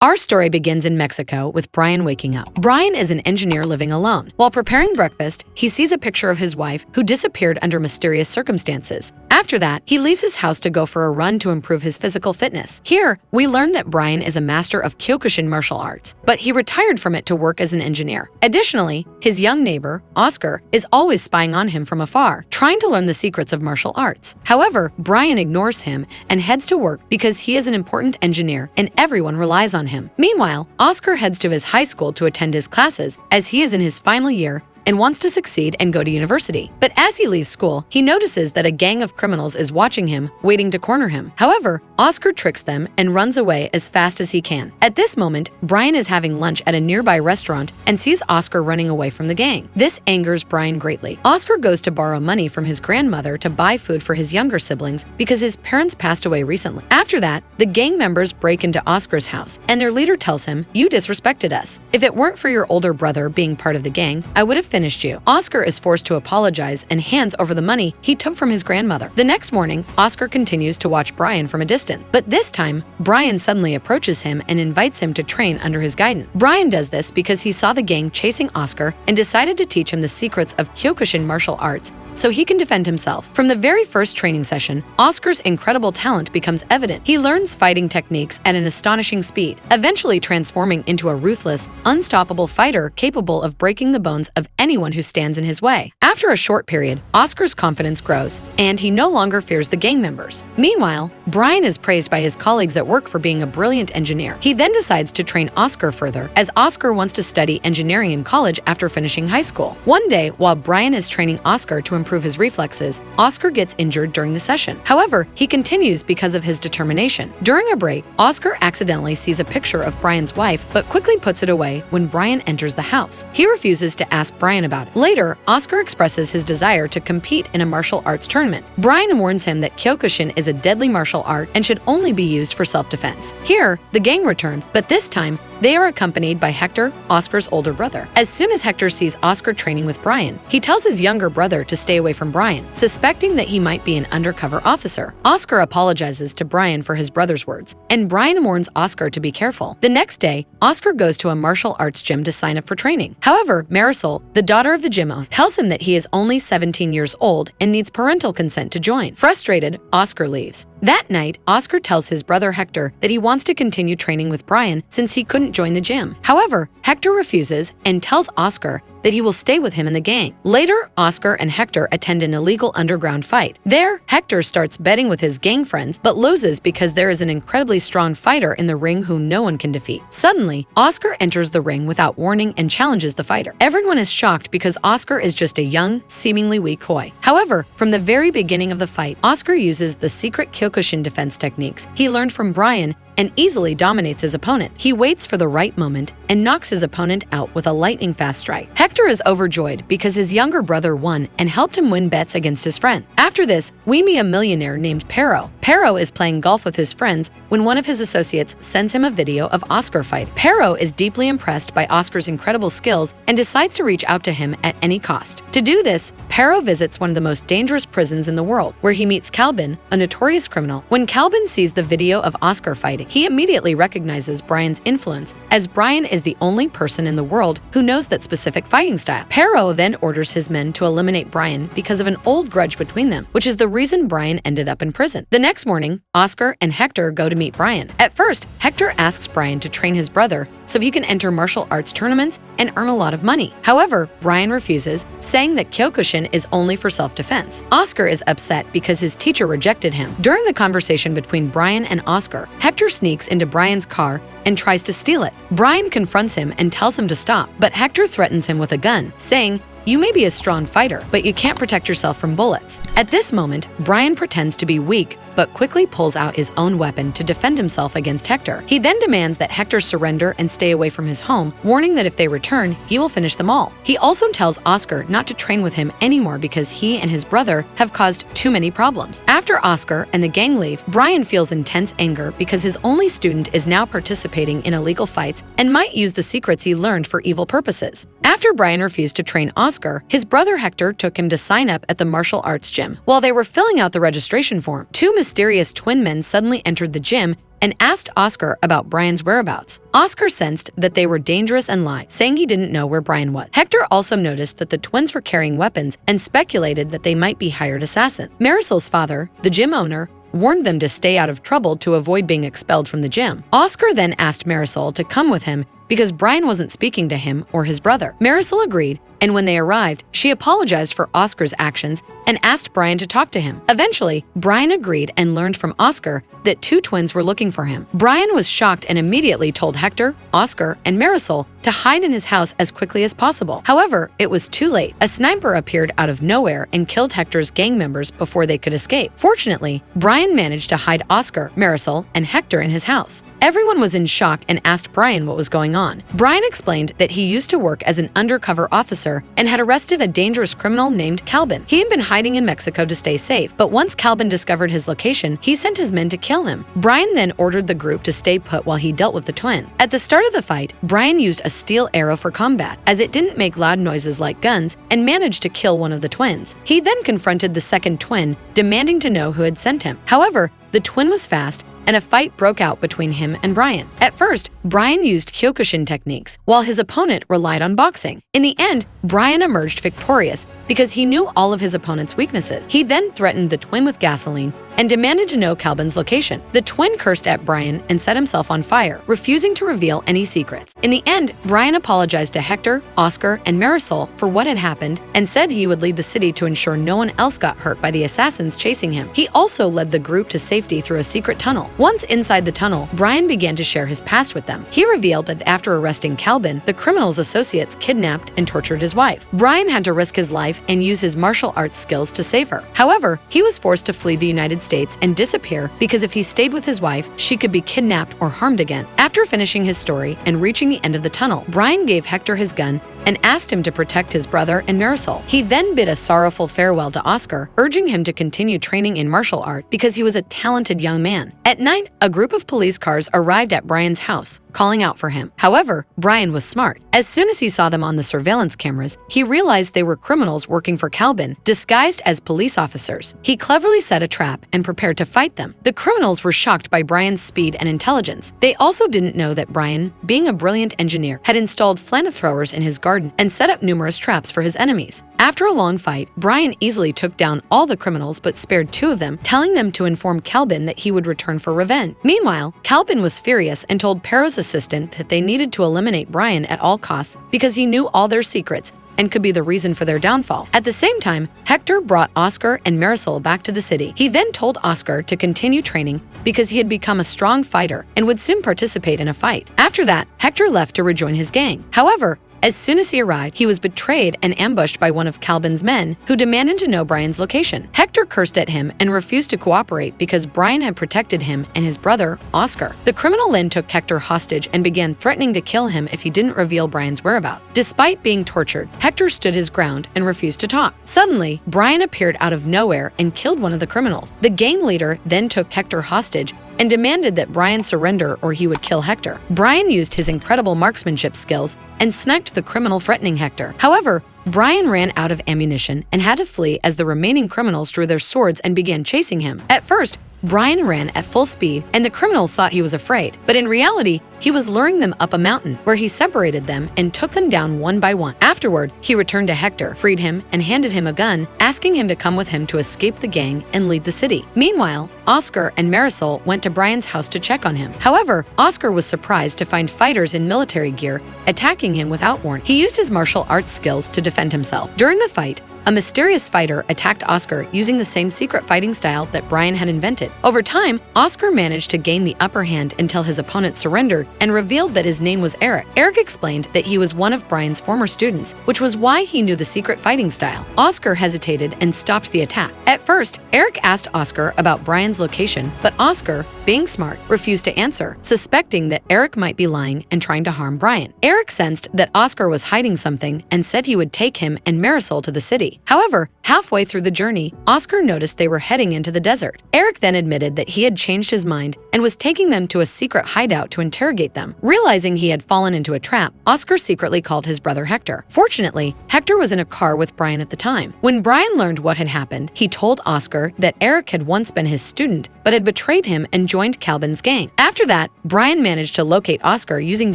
Our story begins in Mexico with Brian waking up. Brian is an engineer living alone. While preparing breakfast, he sees a picture of his wife who disappeared under mysterious circumstances. After that, he leaves his house to go for a run to improve his physical fitness. Here, we learn that Brian is a master of Kyokushin martial arts, but he retired from it to work as an engineer. Additionally, his young neighbor, Oscar, is always spying on him from afar, trying to learn the secrets of martial arts. However, Brian ignores him and heads to work because he is an important engineer and everyone relies on him. Meanwhile, Oscar heads to his high school to attend his classes as he is in his final year and wants to succeed and go to university. But as he leaves school, he notices that a gang of criminals is watching him, waiting to corner him. However, Oscar tricks them and runs away as fast as he can. At this moment, Brian is having lunch at a nearby restaurant and sees Oscar running away from the gang. This angers Brian greatly. Oscar goes to borrow money from his grandmother to buy food for his younger siblings because his parents passed away recently. After that, the gang members break into Oscar's house, and their leader tells him, "You disrespected us. If it weren't for your older brother being part of the gang, I would have finished you." Oscar is forced to apologize and hands over the money he took from his grandmother. The next morning, Oscar continues to watch Brian from a distance. But this time, Brian suddenly approaches him and invites him to train under his guidance. Brian does this because he saw the gang chasing Oscar and decided to teach him the secrets of Kyokushin martial arts so he can defend himself. From the very first training session, Oscar's incredible talent becomes evident. He learns fighting techniques at an astonishing speed, eventually transforming into a ruthless, unstoppable fighter capable of breaking the bones of anyone who stands in his way. After a short period, Oscar's confidence grows, and he no longer fears the gang members. Meanwhile, Brian is praised by his colleagues at work for being a brilliant engineer. He then decides to train Oscar further, as Oscar wants to study engineering in college after finishing high school. One day, while Brian is training Oscar to improve his reflexes, Oscar gets injured during the session. However, he continues because of his determination. During a break, Oscar accidentally sees a picture of Brian's wife, but quickly puts it away when Brian enters the house. He refuses to ask Brian about it. Later, Oscar expresses his desire to compete in a martial arts tournament. Brian warns him that Kyokushin is a deadly martial art and should only be used for self-defense. Here, the gang returns, but this time, they are accompanied by Hector, Oscar's older brother. As soon as Hector sees Oscar training with Brian, he tells his younger brother to stay away from Brian, suspecting that he might be an undercover officer. Oscar apologizes to Brian for his brother's words, and Brian warns Oscar to be careful. The next day, Oscar goes to a martial arts gym to sign up for training. However, Marisol, the daughter of the gym owner, tells him that he is only 17 years old and needs parental consent to join. Frustrated, Oscar leaves. That night, Oscar tells his brother Hector that he wants to continue training with Brian since he couldn't join the gym. However, Hector refuses and tells Oscar that he will stay with him in the gang. Later, Oscar and Hector attend an illegal underground fight. There, Hector starts betting with his gang friends, but loses because there is an incredibly strong fighter in the ring who no one can defeat. Suddenly, Oscar enters the ring without warning and challenges the fighter. Everyone is shocked because Oscar is just a young, seemingly weak boy. However, from the very beginning of the fight, Oscar uses the secret Kyokushin defense techniques he learned from Brian and easily dominates his opponent. He waits for the right moment and knocks his opponent out with a lightning-fast strike. Hector is overjoyed because his younger brother won and helped him win bets against his friend. After this, we meet a millionaire named Pero. Pero is playing golf with his friends when one of his associates sends him a video of Oscar fight. Pero is deeply impressed by Oscar's incredible skills and decides to reach out to him at any cost. To do this, Pero visits one of the most dangerous prisons in the world, where he meets Calvin, a notorious criminal. When Calvin sees the video of Oscar fighting, he immediately recognizes Brian's influence, as Brian is the only person in the world who knows that specific fighting style. Pero then orders his men to eliminate Brian because of an old grudge between them, which is the reason Brian ended up in prison. The next morning, Oscar and Hector go to meet Brian. At first, Hector asks Brian to train his brother so he can enter martial arts tournaments and earn a lot of money. However, Brian refuses, saying that Kyokushin is only for self-defense. Oscar is upset because his teacher rejected him. During the conversation between Brian and Oscar, Hector sneaks into Brian's car and tries to steal it. Brian confronts him and tells him to stop, but Hector threatens him with a gun, saying, "You may be a strong fighter, but you can't protect yourself from bullets." At this moment, Brian pretends to be weak, but quickly pulls out his own weapon to defend himself against Hector. He then demands that Hector surrender and stay away from his home, warning that if they return, he will finish them all. He also tells Oscar not to train with him anymore because he and his brother have caused too many problems. After Oscar and the gang leave, Brian feels intense anger because his only student is now participating in illegal fights and might use the secrets he learned for evil purposes. After Brian refused to train Oscar, his brother Hector took him to sign up at the martial arts gym. While they were filling out the registration form, two mysterious twin men suddenly entered the gym and asked Oscar about Brian's whereabouts. Oscar sensed that they were dangerous and lied, saying he didn't know where Brian was. Hector also noticed that the twins were carrying weapons and speculated that they might be hired assassins. Marisol's father, the gym owner, warned them to stay out of trouble to avoid being expelled from the gym. Oscar then asked Marisol to come with him because Brian wasn't speaking to him or his brother. Marisol agreed, and when they arrived, she apologized for Oscar's actions and asked Brian to talk to him. Eventually, Brian agreed and learned from Oscar that two twins were looking for him. Brian was shocked and immediately told Hector, Oscar, and Marisol to hide in his house as quickly as possible. However, it was too late. A sniper appeared out of nowhere and killed Hector's gang members before they could escape. Fortunately, Brian managed to hide Oscar, Marisol, and Hector in his house. Everyone was in shock and asked Brian what was going on. Brian explained that he used to work as an undercover officer and had arrested a dangerous criminal named Calvin. He had been hiding in Mexico to stay safe, but once Calvin discovered his location, he sent his men to kill him. Brian then ordered the group to stay put while he dealt with the twin. At the start of the fight, Brian used a steel arrow for combat, as it didn't make loud noises like guns, and managed to kill one of the twins. He then confronted the second twin, demanding to know who had sent him. However, the twin was fast, and a fight broke out between him and Brian. At first, Brian used Kyokushin techniques, while his opponent relied on boxing. In the end, Brian emerged victorious because he knew all of his opponent's weaknesses. He then threatened the twin with gasoline and demanded to know Calvin's location. The twin cursed at Brian and set himself on fire, refusing to reveal any secrets. In the end, Brian apologized to Hector, Oscar, and Marisol for what had happened and said he would leave the city to ensure no one else got hurt by the assassins chasing him. He also led the group to safety through a secret tunnel. Once inside the tunnel, Brian began to share his past with them. He revealed that after arresting Calvin, the criminal's associates kidnapped and tortured his wife. Brian had to risk his life and use his martial arts skills to save her. However, he was forced to flee the United States and disappear because if he stayed with his wife, she could be kidnapped or harmed again. After finishing his story and reaching the end of the tunnel, Brian gave Hector his gun and asked him to protect his brother and Marisol. He then bid a sorrowful farewell to Oscar, urging him to continue training in martial art because he was a talented young man. At night, a group of police cars arrived at Brian's house, calling out for him. However, Brian was smart. As soon as he saw them on the surveillance cameras, he realized they were criminals working for Calvin, disguised as police officers. He cleverly set a trap and prepared to fight them. The criminals were shocked by Brian's speed and intelligence. They also didn't know that Brian, being a brilliant engineer, had installed flamethrowers in his garden and set up numerous traps for his enemies. After a long fight, Brian easily took down all the criminals but spared two of them, telling them to inform Calvin that he would return for revenge. Meanwhile, Calvin was furious and told Perro's assistant that they needed to eliminate Brian at all costs because he knew all their secrets and could be the reason for their downfall. At the same time, Hector brought Oscar and Marisol back to the city. He then told Oscar to continue training because he had become a strong fighter and would soon participate in a fight. After that, Hector left to rejoin his gang. However, as soon as he arrived, he was betrayed and ambushed by one of Calvin's men, who demanded to know Brian's location. Hector cursed at him and refused to cooperate because Brian had protected him and his brother, Oscar. The criminal then took Hector hostage and began threatening to kill him if he didn't reveal Brian's whereabouts. Despite being tortured, Hector stood his ground and refused to talk. Suddenly, Brian appeared out of nowhere and killed one of the criminals. The gang leader then took Hector hostage and demanded that Brian surrender or he would kill Hector. Brian used his incredible marksmanship skills and sniped the criminal threatening Hector. However, Brian ran out of ammunition and had to flee as the remaining criminals drew their swords and began chasing him. At first, Brian ran at full speed and the criminals thought he was afraid, but in reality, he was luring them up a mountain where he separated them and took them down one by one. Afterward, he returned to Hector, freed him, and handed him a gun, asking him to come with him to escape the gang and lead the city. Meanwhile, Oscar and Marisol went to Brian's house to check on him. However, Oscar was surprised to find fighters in military gear attacking him without warning. He used his martial arts skills to defend himself. During the fight, a mysterious fighter attacked Oscar using the same secret fighting style that Brian had invented. Over time, Oscar managed to gain the upper hand until his opponent surrendered and revealed that his name was Eric. Eric explained that he was one of Brian's former students, which was why he knew the secret fighting style. Oscar hesitated and stopped the attack. At first, Eric asked Oscar about Brian's location, but Oscar, being smart, refused to answer, suspecting that Eric might be lying and trying to harm Brian. Eric sensed that Oscar was hiding something and said he would take him and Marisol to the city. city. However, halfway through the journey, Oscar noticed they were heading into the desert. Eric then admitted that he had changed his mind and was taking them to a secret hideout to interrogate them. Realizing he had fallen into a trap, Oscar secretly called his brother Hector. Fortunately, Hector was in a car with Brian at the time. When Brian learned what had happened, he told Oscar that Eric had once been his student but had betrayed him and joined Calvin's gang. After that, Brian managed to locate Oscar using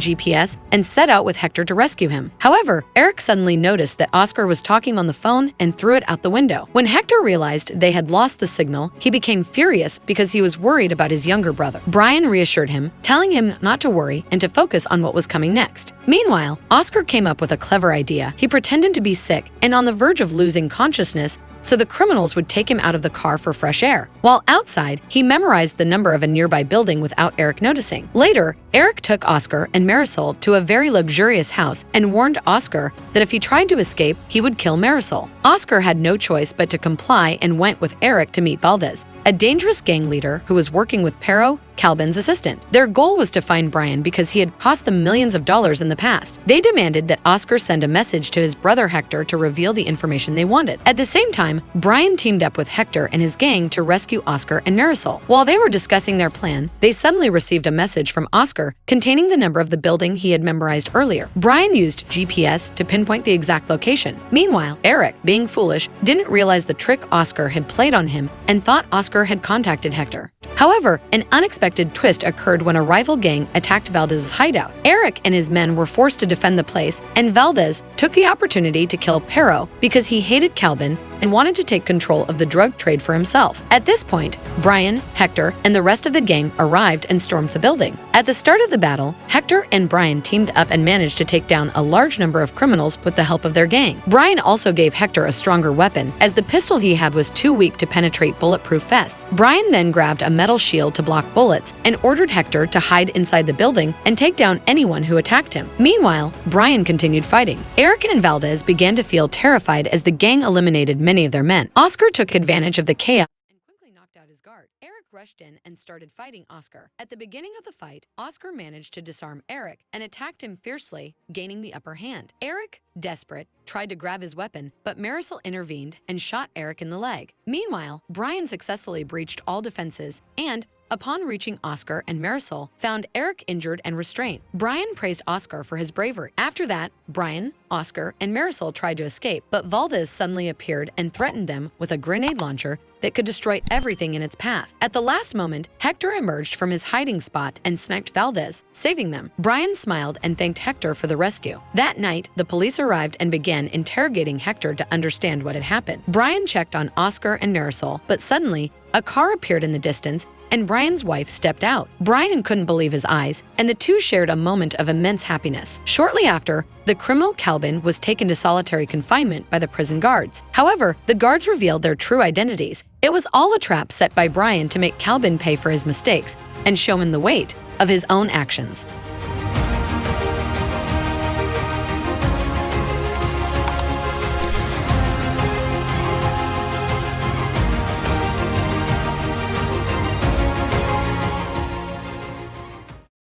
GPS and set out with Hector to rescue him. However, Eric suddenly noticed that Oscar was talking on the phone and threw it out the window. When Hector realized they had lost the signal, he became furious because he was worried about his younger brother. Brian reassured him, telling him not to worry and to focus on what was coming next. Meanwhile, Oscar came up with a clever idea. He pretended to be sick and on the verge of losing consciousness so the criminals would take him out of the car for fresh air. While outside, he memorized the number of a nearby building without Eric noticing. Later, Eric took Oscar and Marisol to a very luxurious house and warned Oscar that if he tried to escape, he would kill Marisol. Oscar had no choice but to comply and went with Eric to meet Valdez, a dangerous gang leader who was working with Pero, Calvin's assistant. Their goal was to find Brian because he had cost them millions of dollars in the past. They demanded that Oscar send a message to his brother Hector to reveal the information they wanted. At the same time, Brian teamed up with Hector and his gang to rescue Oscar and Marisol. While they were discussing their plan, they suddenly received a message from Oscar containing the number of the building he had memorized earlier. Brian used GPS to pinpoint the exact location. Meanwhile, Eric, being foolish, didn't realize the trick Oscar had played on him and thought Oscar had contacted Hector. However, an unexpected twist occurred when a rival gang attacked Valdez's hideout. Eric and his men were forced to defend the place, and Valdez took the opportunity to kill Pero because he hated Calvin and wanted to take control of the drug trade for himself. At this point, Brian, Hector, and the rest of the gang arrived and stormed the building. At the start of the battle, Hector and Brian teamed up and managed to take down a large number of criminals with the help of their gang. Brian also gave Hector a stronger weapon, as the pistol he had was too weak to penetrate bulletproof vests. Brian then grabbed a metal shield to block bullets and ordered Hector to hide inside the building and take down anyone who attacked him. Meanwhile, Brian continued fighting. Eric and Valdez began to feel terrified as the gang eliminated many of their men. Oscar took advantage of the chaos and quickly knocked out his guard. Eric rushed in and started fighting Oscar. At the beginning of the fight, Oscar managed to disarm Eric and attacked him fiercely, gaining the upper hand. Eric, desperate, tried to grab his weapon, but Marisol intervened and shot Eric in the leg. Meanwhile, Brian successfully breached all defenses and, upon reaching Oscar and Marisol, found Eric injured and restrained. Brian praised Oscar for his bravery. After that, Brian, Oscar, and Marisol tried to escape, but Valdez suddenly appeared and threatened them with a grenade launcher that could destroy everything in its path. At the last moment, Hector emerged from his hiding spot and sniped Valdez, saving them. Brian smiled and thanked Hector for the rescue. That night, the police arrived and began interrogating Hector to understand what had happened. Brian checked on Oscar and Marisol, but suddenly, a car appeared in the distance and Brian's wife stepped out. Brian couldn't believe his eyes, and the two shared a moment of immense happiness. Shortly after, the criminal Calvin was taken to solitary confinement by the prison guards. However, the guards revealed their true identities. It was all a trap set by Brian to make Calvin pay for his mistakes and show him the weight of his own actions.